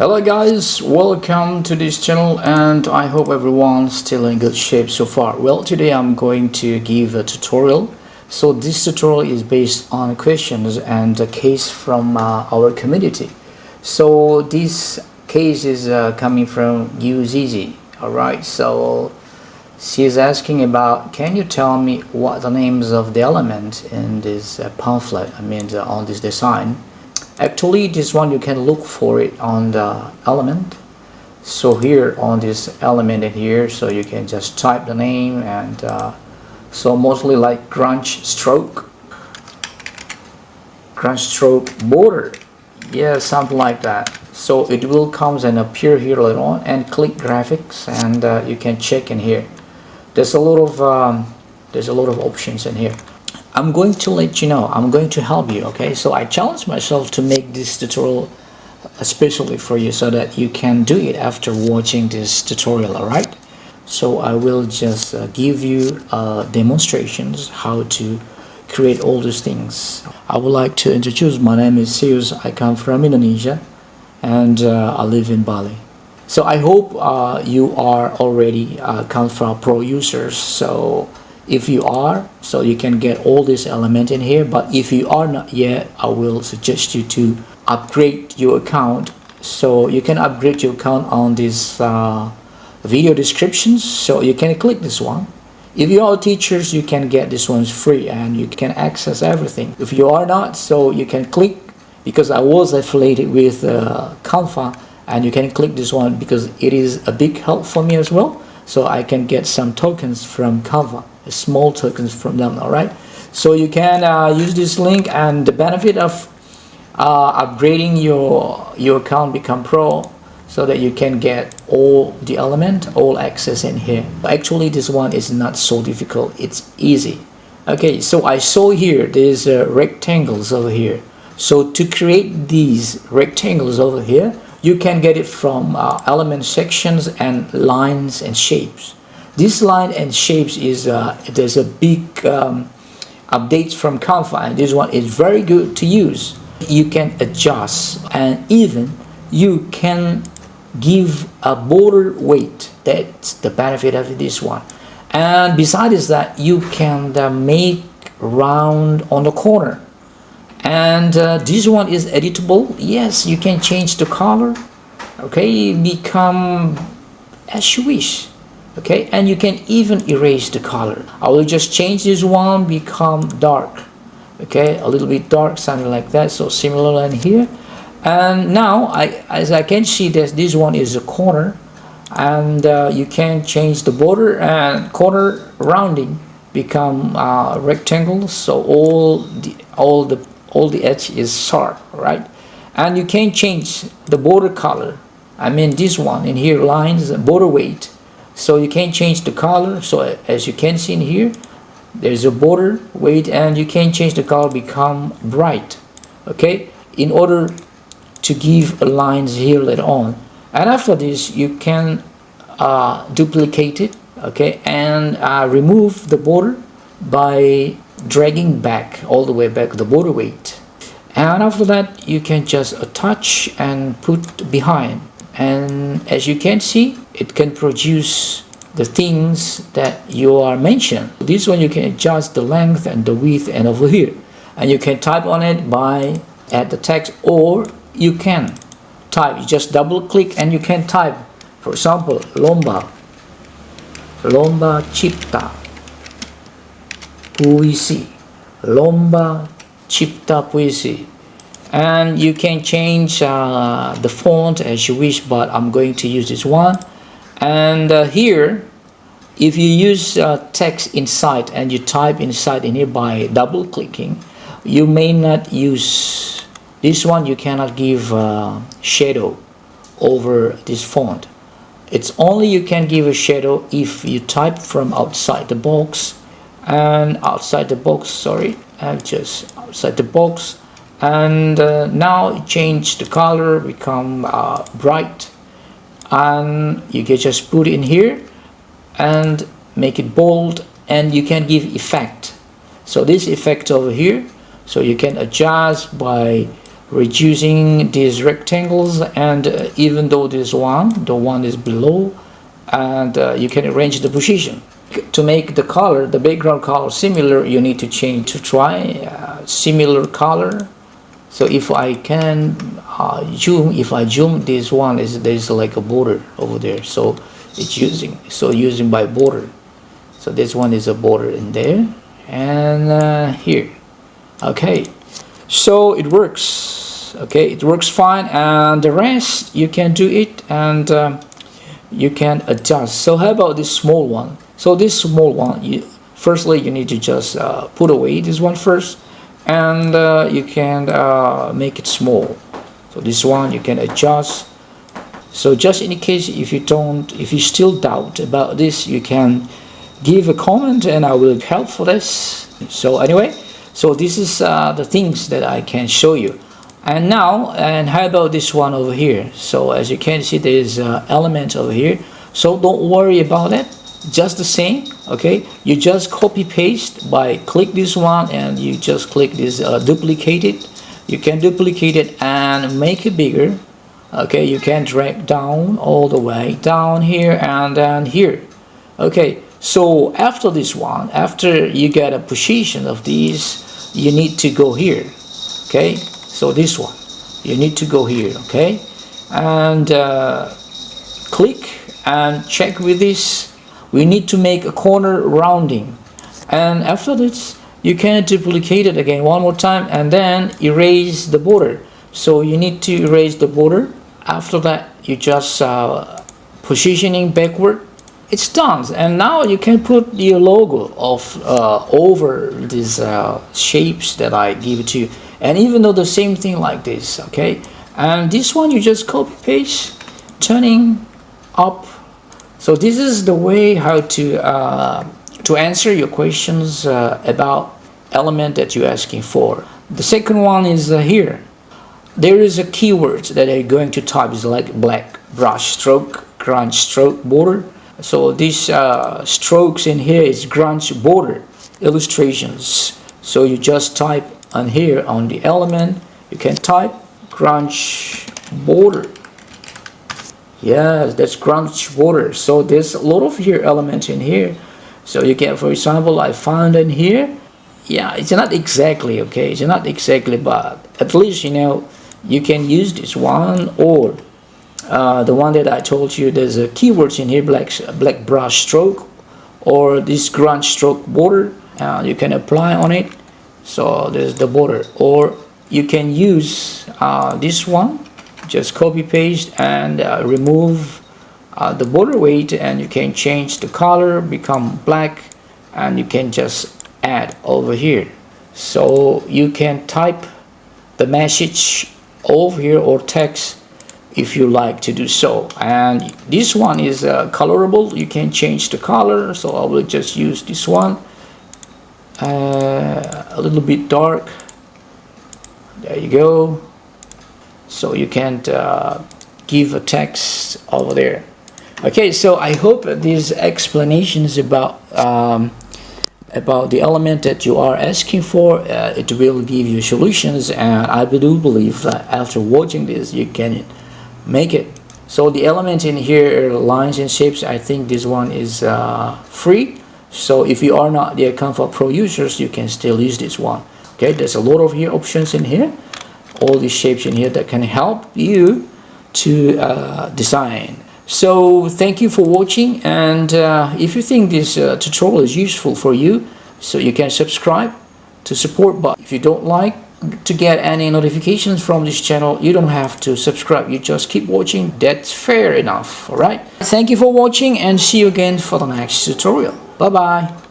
Hello guys, welcome to this channel and I hope everyone's still in good shape so far. Well, today I'm going to give a tutorial. So this tutorial is based on questions and a case from our community. So this case is coming from Gyuzizi. Alright, so she is asking about, can you tell me what the names of the element in this pamphlet, on this design. Actually, this one you can look for it on the element. So here on this element in here, so you can just type the name and so mostly like grunge stroke border, yeah, something like that. So it will comes and appear here later on, and click graphics and you can check in here. There's a lot of options in here. I'm going to let you know, I'm going to help you, okay? So I challenge myself to make this tutorial especially for you so that you can do it after watching this tutorial, alright? So I will just give you demonstrations how to create all these things. I would like to introduce, my name is Sius, I come from Indonesia and I live in Bali. So I hope you are already CANVA Pro users. So if you are, so you can get all this element in here, but if you are not yet, I will suggest you to upgrade your account. So you can upgrade your account on this video descriptions, so you can click this one. If you are teachers, you can get this one free and you can access everything. If you are not, so you can click, because I was affiliated with CANVA, and you can click this one because it is a big help for me as well. So I can get some tokens from CANVA, small tokens from them, alright? So you can use this link, and the benefit of upgrading your account become pro, so that you can get all the element, all access in here. Actually, this one is not so difficult, it's easy. Okay, so I saw here there's rectangles over here. So to create these rectangles over here, you can get it from element sections and lines and shapes. This line and shapes is there's a big updates from CANVA, and this one is very good to use. You can adjust, and even you can give a border weight. That's the benefit of this one. And besides that, you can make round on the corner. And this one is editable. Yes, you can change the color, okay, become as you wish, okay, and you can even erase the color. I will just change this one, become dark, okay, a little bit dark, something like that. So similar in here. And now as I can see that this one is a corner, and you can change the border and corner rounding become rectangles. So all the edge is sharp, right? And you can change the border color. This one in here, lines, border weight. So you can change the color. So as you can see in here, there's a border weight, and you can change the color become bright, okay, in order to give lines here later on. And after this, you can duplicate it, okay, and remove the border by dragging back all the way back the border weight. And after that, you can just attach and put behind, and as you can see, it can produce the things that you are mentioned. This one you can adjust the length and the width, and over here, and you can type on it by add the text, or you can type, you just double click and you can type, for example, lomba cipta puisi, lomba cipta puisi. And you can change the font as you wish, but I'm going to use this one. And here, if you use text inside and you type inside in here by double clicking, you may not use this one. You cannot give shadow over this font. It's only you can give a shadow if you type from outside the box. And outside the box, just outside the box. And now change the color, become bright, and you can just put it in here and make it bold, and you can give effect. So this effect over here, so you can adjust by reducing these rectangles, and even though this one, the one is below, and you can arrange the position. To make the color, the background color similar, you need to change to try similar color. So if I can if I zoom, this one is, there's like a border over there, so it's using by border. So this one is a border in there, and here. Okay, so it works. Okay, it works fine, and the rest you can do it, and you can adjust. So how about this small one? So this small one, firstly you need to just put away this one first, and you can make it small. So this one you can adjust. So just in case if you still doubt about this, you can give a comment and I will help for this. So anyway, so this is the things that I can show you. And now, and how about this one over here? So as you can see, there is element over here, so don't worry about it, just the same. Okay, you just copy paste by click this one, and you just click this duplicate it. You can duplicate it and make it bigger. Okay, you can drag down all the way down here and then here. Okay, so after this one, after you get a position of these, you need to go here. Okay, so this one you need to go here. Okay, and click and check with this. We need to make a corner rounding, and after this you can duplicate it again one more time and then erase the border. So you need to erase the border. After that you just positioning backward. It's done, and now you can put your logo of over these shapes that I give it to you, and even though the same thing like this. Okay, and this one you just copy paste, turning up. So this is the way how to answer your questions about element that you're asking for. The second one is here. There is a keyword that you're going to type, is like black brush stroke, grunge stroke, border. So these strokes in here is grunge border illustrations. So you just type on here on the element, you can type grunge border. Yes, that's grunge border. So there's a lot of here elements in here. So you can, for example, I found in here. Yeah, it's not exactly, okay, it's not exactly, but at least you know you can use this one, or the one that I told you, there's a keywords in here, black brush stroke, or this grunge stroke border. You can apply on it. So there's the border, or you can use this one, just copy paste and remove the border weight, and you can change the color, become black, and you can just add over here. So you can type the message over here or text if you like to do so. And this one is colorable, you can change the color. So I will just use this one, a little bit dark. There you go. So you can give a text over there. Okay, so I hope these explanations about the element that you are asking for, it will give you solutions, and I do believe that after watching this you can make it. So the element in here, lines and shapes, I think this one is free. So if you are not the CANVA Pro users, you can still use this one. Okay, there's a lot of here options in here, all these shapes in here that can help you to design. So thank you for watching, and if you think this tutorial is useful for you, so you can subscribe to support. But if you don't like to get any notifications from this channel, you don't have to subscribe, you just keep watching. That's fair enough. All right, thank you for watching, and see you again for the next tutorial. Bye bye.